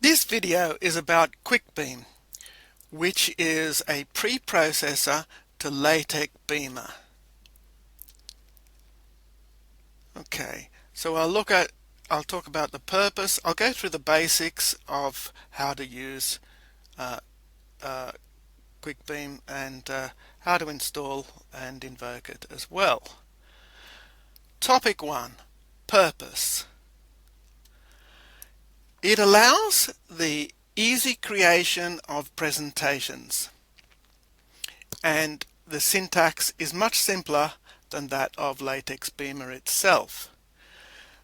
This video is about Quickbeam, which is a preprocessor to Latex Beamer. Okay, so I'll talk about the purpose. I'll go through the basics of how to use uh, uh, Quickbeam and how to install and invoke it as well. Topic 1. Purpose. It allows the easy creation of presentations, and the syntax is much simpler than that of Latex Beamer itself.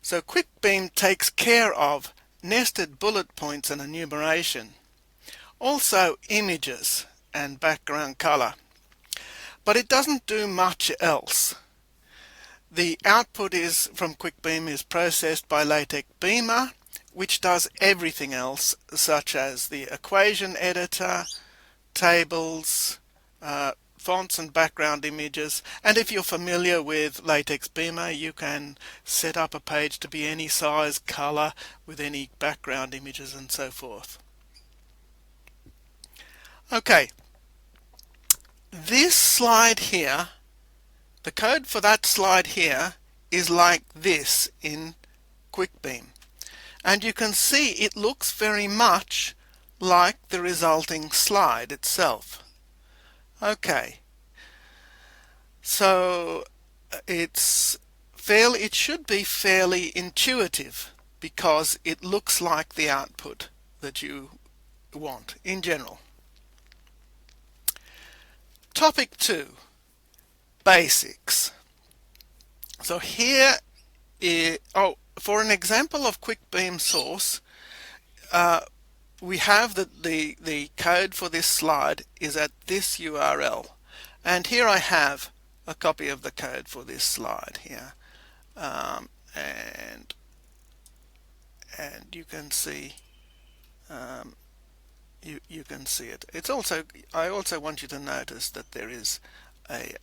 So Quickbeam takes care of nested bullet points and enumeration, also images and background color, but it doesn't do much else. The output from Quickbeam is processed by Latex Beamer, which does everything else, such as the equation editor, tables, fonts and background images. And if you're familiar with Latex Beamer, you can set up a page to be any size, color, with any background images and so forth. Okay, this slide here, the code for that slide here is like this in Quickbeam. And you can see it looks very much like the resulting slide itself. Okay, so it should be fairly intuitive because it looks like the output that you want in general. Topic 2, basics. So here is, for an example of Quickbeam source, we have the code for this slide is at this URL, and here I have a copy of the code for this slide here, and you can see you can see it. I also want you to notice that there is a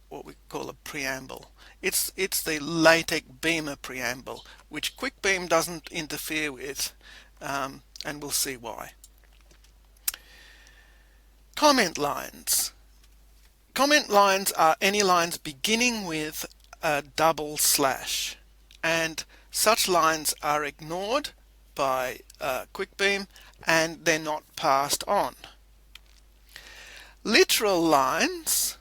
what we call a preamble. It's the Latex Beamer preamble, which Quickbeam doesn't interfere with, and we'll see why. Comment lines. Comment lines are any lines beginning with a double slash, and such lines are ignored by Quickbeam and they're not passed on. Literal lines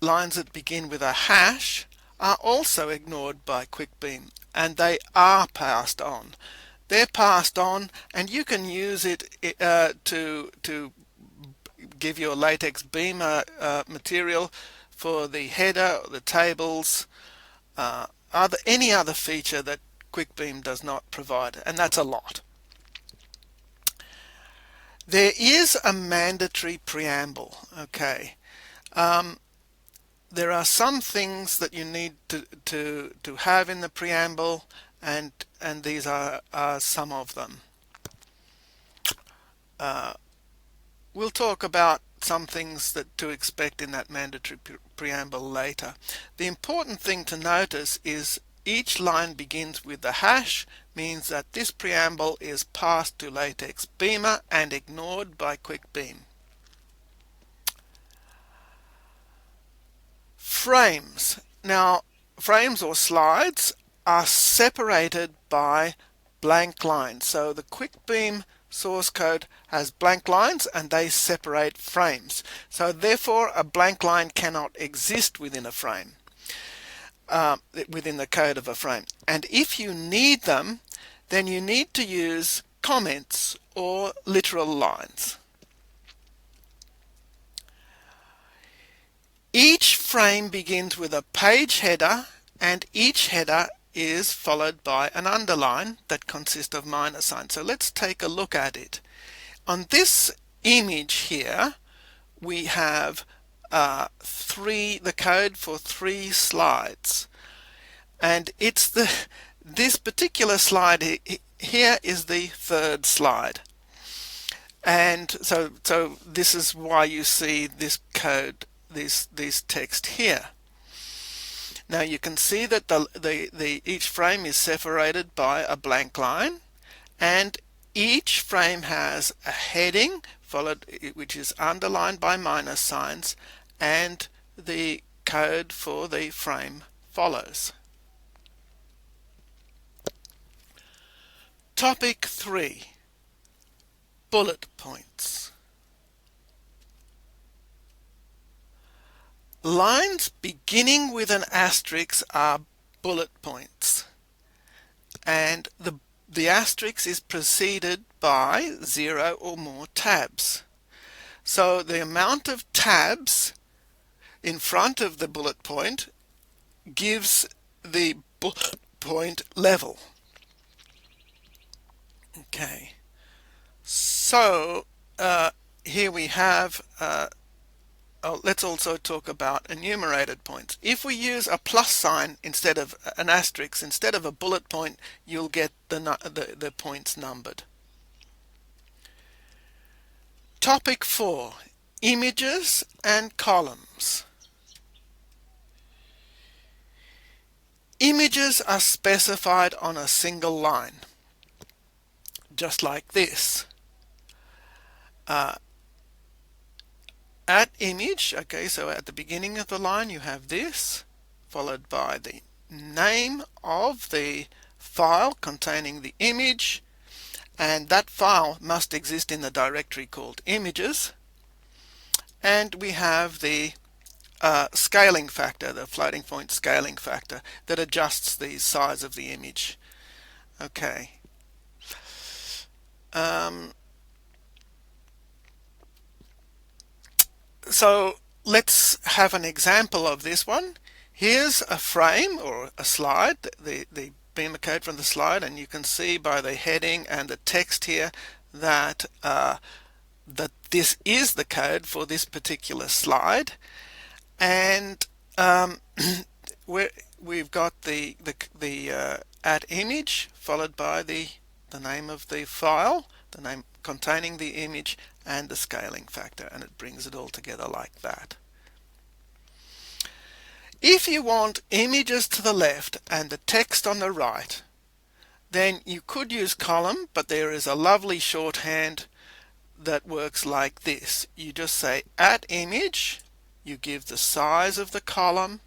that begin with a hash, are also ignored by Quickbeam, and they are passed on. They're passed on, and you can use it to give your Latex Beamer material for the header, the tables, any other feature that Quickbeam does not provide, and that's a lot. There is a mandatory preamble. Okay. There are some things that you need to have in the preamble, and these are some of them. We'll talk about some things to expect in that mandatory preamble later. The important thing to notice is each line begins with the hash, means that this preamble is passed to Latex Beamer and ignored by Quickbeam. Frames. Now, frames or slides are separated by blank lines. So the Quickbeam source code has blank lines and they separate frames. So therefore a blank line cannot exist within a frame, within the code of a frame. And if you need them, then you need to use comments or literal lines. Each frame begins with a page header, and each header is followed by an underline that consists of minus signs. So let's take a look at it. On this image here, we have the code for 3 slides, and it's this particular slide here is the 3rd slide, and so this is why you see this code, this text here. Now you can see that each frame is separated by a blank line, and Each frame has a heading followed, which is underlined by minus signs, and the code for the frame follows. Topic 3. Bullet points. Lines beginning with an asterisk are bullet points, and the asterisk is preceded by 0 or more tabs. So the amount of tabs in front of the bullet point gives the bullet point level. Okay, so here we have let's also talk about enumerated points. If we use a plus sign instead of an asterisk, instead of a bullet point, you'll get the points numbered. Topic 4. Images and columns. Images are specified on a single line, just like this. At image, okay, so at the beginning of the line you have this, followed by the name of the file containing the image, and that file must exist in the directory called images. And we have the scaling factor, the floating point scaling factor, that adjusts the size of the image. Okay. So let's have an example of this one. Here's a frame or a slide, the Beamer code from the slide, and you can see by the heading and the text here that that this is the code for this particular slide. And we've got the add image followed by the name of the file, the name containing the image, and the scaling factor, and it brings it all together like that. If you want images to the left and the text on the right, then you could use column, but there is a lovely shorthand that works like this. You just say at image, you give the size of the column,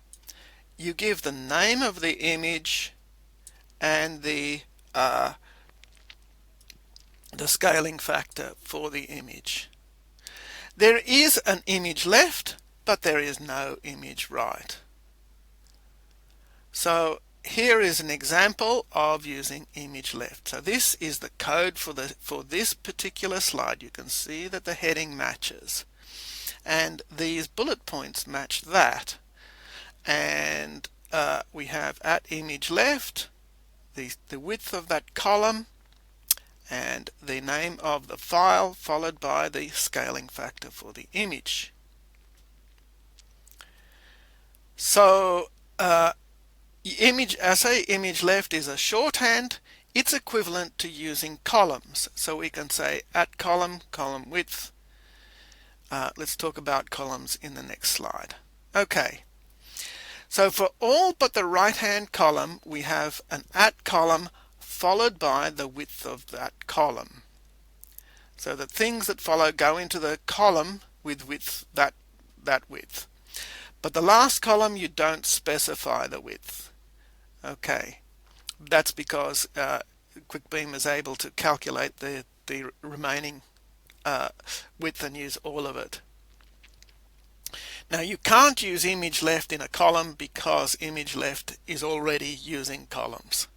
you give the name of the image, and the scaling factor for the image. There is an image left, but there is no image right. So here is an example of using image left. So this is the code for this particular slide. You can see that the heading matches, and these bullet points match that. And we have at image left, the width of that column, and the name of the file followed by the scaling factor for the image. So image left is a shorthand. It's equivalent to using columns. So we can say at column width. Let's talk about columns in the next slide. Okay. So for all but the right hand column, we have an at column followed by the width of that column. So the things that follow go into the column with width, that width. But the last column you don't specify the width. Okay, that's because Quickbeam is able to calculate the remaining width and use all of it. Now you can't use image left in a column because image left is already using columns.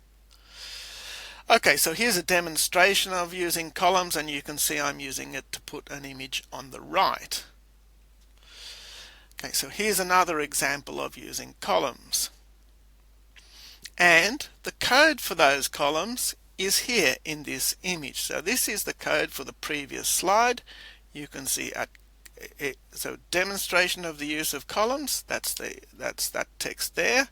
Okay, so here's a demonstration of using columns, and you can see I'm using it to put an image on the right. Okay, so here's another example of using columns. And the code for those columns is here in this image. So this is the code for the previous slide. You can see so demonstration of the use of columns, that's that text there.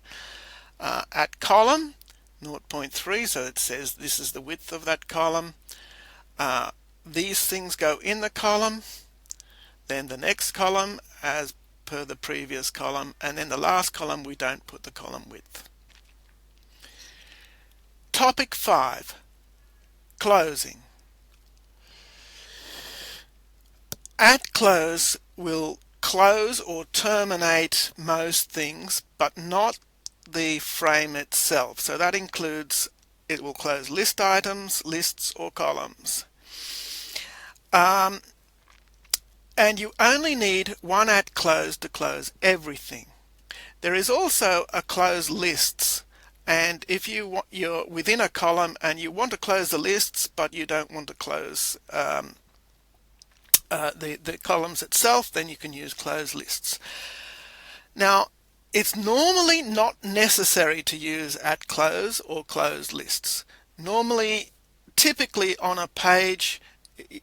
At column 0.3, so it says this is the width of that column. These things go in the column, then the next column as per the previous column, and then the last column we don't put the column width. Topic 5. Closing. At close will close or terminate most things, but not the frame itself. So that includes, it will close list items, lists, or columns. And you only need one at close to close everything. There is also a close lists, and if you're within a column and you want to close the lists but you don't want to close the columns itself, then you can use close lists. Now, it's normally not necessary to use at close or close lists. Normally, typically on a page,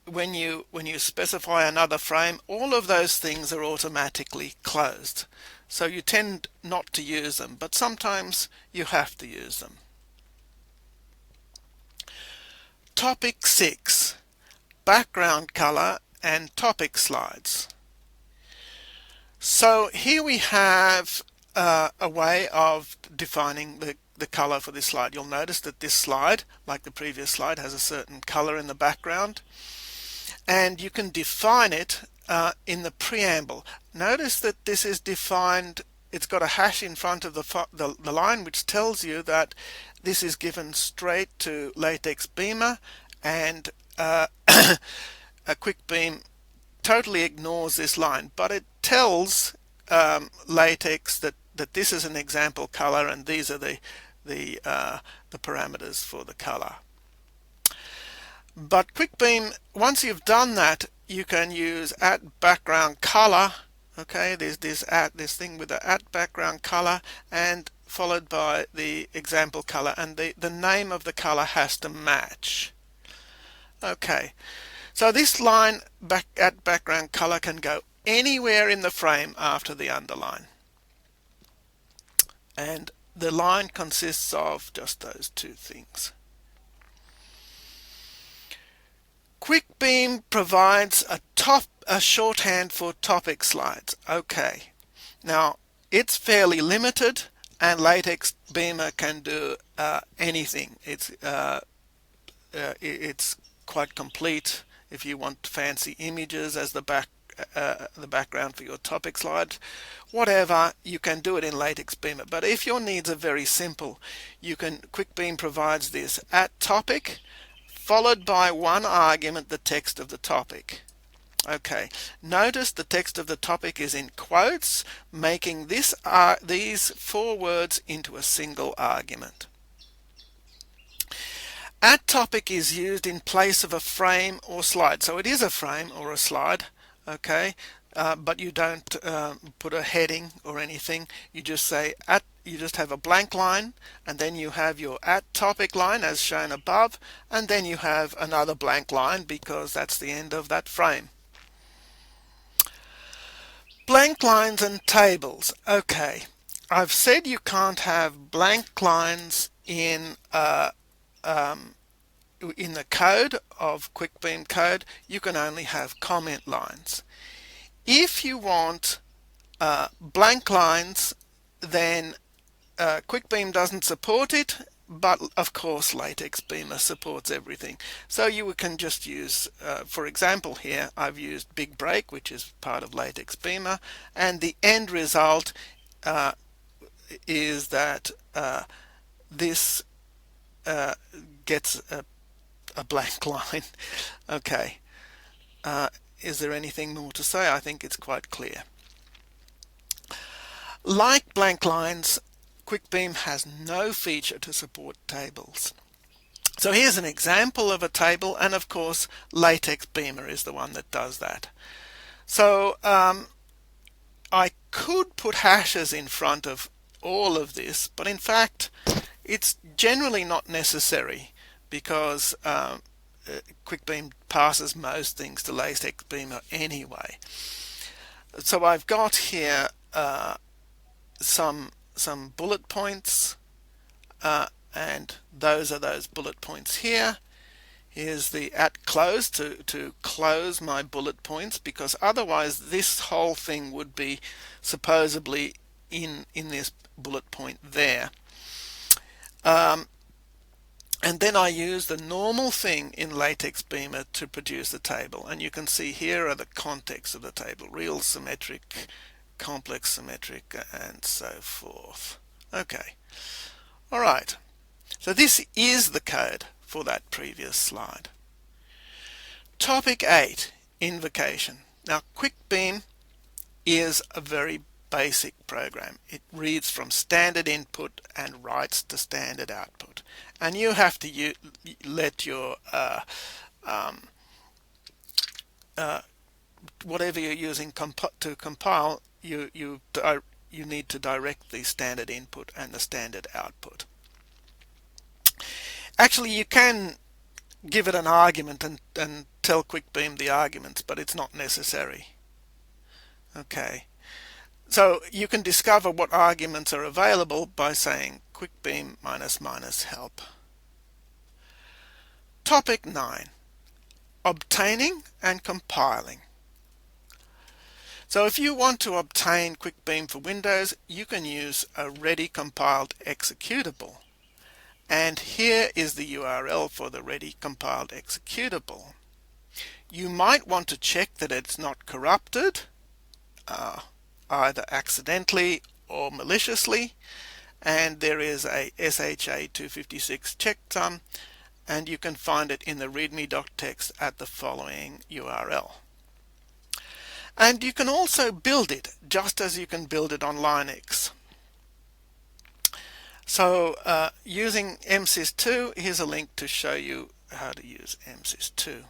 when you specify another frame, all of those things are automatically closed. So you tend not to use them, but sometimes you have to use them. Topic 6, background color and topic slides. So here we have a way of defining the color for this slide. You'll notice that this slide, like the previous slide, has a certain color in the background, and you can define it in the preamble. Notice that this is defined, it's got a hash in front of the line, which tells you that this is given straight to Latex Beamer, and a Quickbeam totally ignores this line, but it tells Latex that this is an example color and these are the parameters for the color. But Quickbeam, once you've done that, you can use at background color. Okay, there's this thing with the at background color and followed by the example color, and the name of the color has to match. Okay, so this line at background color can go anywhere in the frame after the underline, and the line consists of just those two things. Quickbeam provides a shorthand for topic slides. Okay, now it's fairly limited, and Latex Beamer can do anything. It's quite complete. If you want fancy images as the background for your topic slide, whatever, you can do it in Latex Beamer. But if your needs are very simple, Quickbeam provides this at topic followed by one argument, the text of the topic. Okay, notice the text of the topic is in quotes, making these 4 words into a single argument. At topic is used in place of a frame or slide. So it is a frame or a slide, okay, but you don't put a heading or anything. You just say you just have a blank line, and then you have your at topic line as shown above, and then you have another blank line because that's the end of that frame. Blank lines and tables. Okay, I've said you can't have blank lines in the code of Quickbeam code. You can only have comment lines. If you want blank lines, then Quickbeam doesn't support it, but of course Latex Beamer supports everything. So you can just use, for example here, I've used Big Break, which is part of Latex Beamer, and the end result is that this gets a blank line. Okay, is there anything more to say? I think it's quite clear. Like blank lines, Quickbeam has no feature to support tables. So here's an example of a table, and of course Latex Beamer is the one that does that. So I could put hashes in front of all of this, but in fact it's generally not necessary because Quickbeam passes most things to Latex Beamer anyway. So I've got here some bullet points, and those are those bullet points here. Here's the at close to close my bullet points, because otherwise this whole thing would be supposedly in this bullet point there. And then I use the normal thing in Latex Beamer to produce the table. And you can see here are the contexts of the table: real, symmetric, complex, symmetric, and so forth. Okay. All right. So this is the code for that previous slide. Topic 8, invocation. Now, Quickbeam is a very basic program. It reads from standard input and writes to standard output. And you have to let your whatever you're using to compile, you need to direct the standard input and the standard output. Actually, you can give it an argument and tell Quickbeam the arguments, but it's not necessary. Okay. So you can discover what arguments are available by saying Quickbeam ---- help. Topic 9. Obtaining and compiling. So if you want to obtain Quickbeam for Windows, you can use a ready compiled executable. And here is the URL for the ready compiled executable. You might want to check that it's not corrupted, either accidentally or maliciously, and there is a SHA-256 checksum, and you can find it in the readme.txt at the following URL. And you can also build it just as you can build it on Linux. So using MSys2, here's a link to show you how to use MSys2.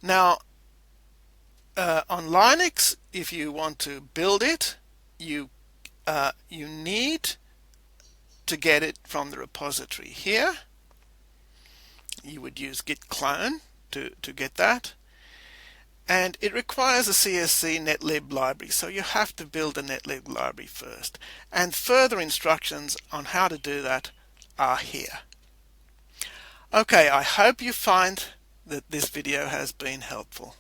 Now, on Linux, if you want to build it, you need to get it from the repository here. You would use git clone to get that. And it requires a CSC netlib library, so you have to build a netlib library first. And further instructions on how to do that are here. Okay, I hope you find that this video has been helpful.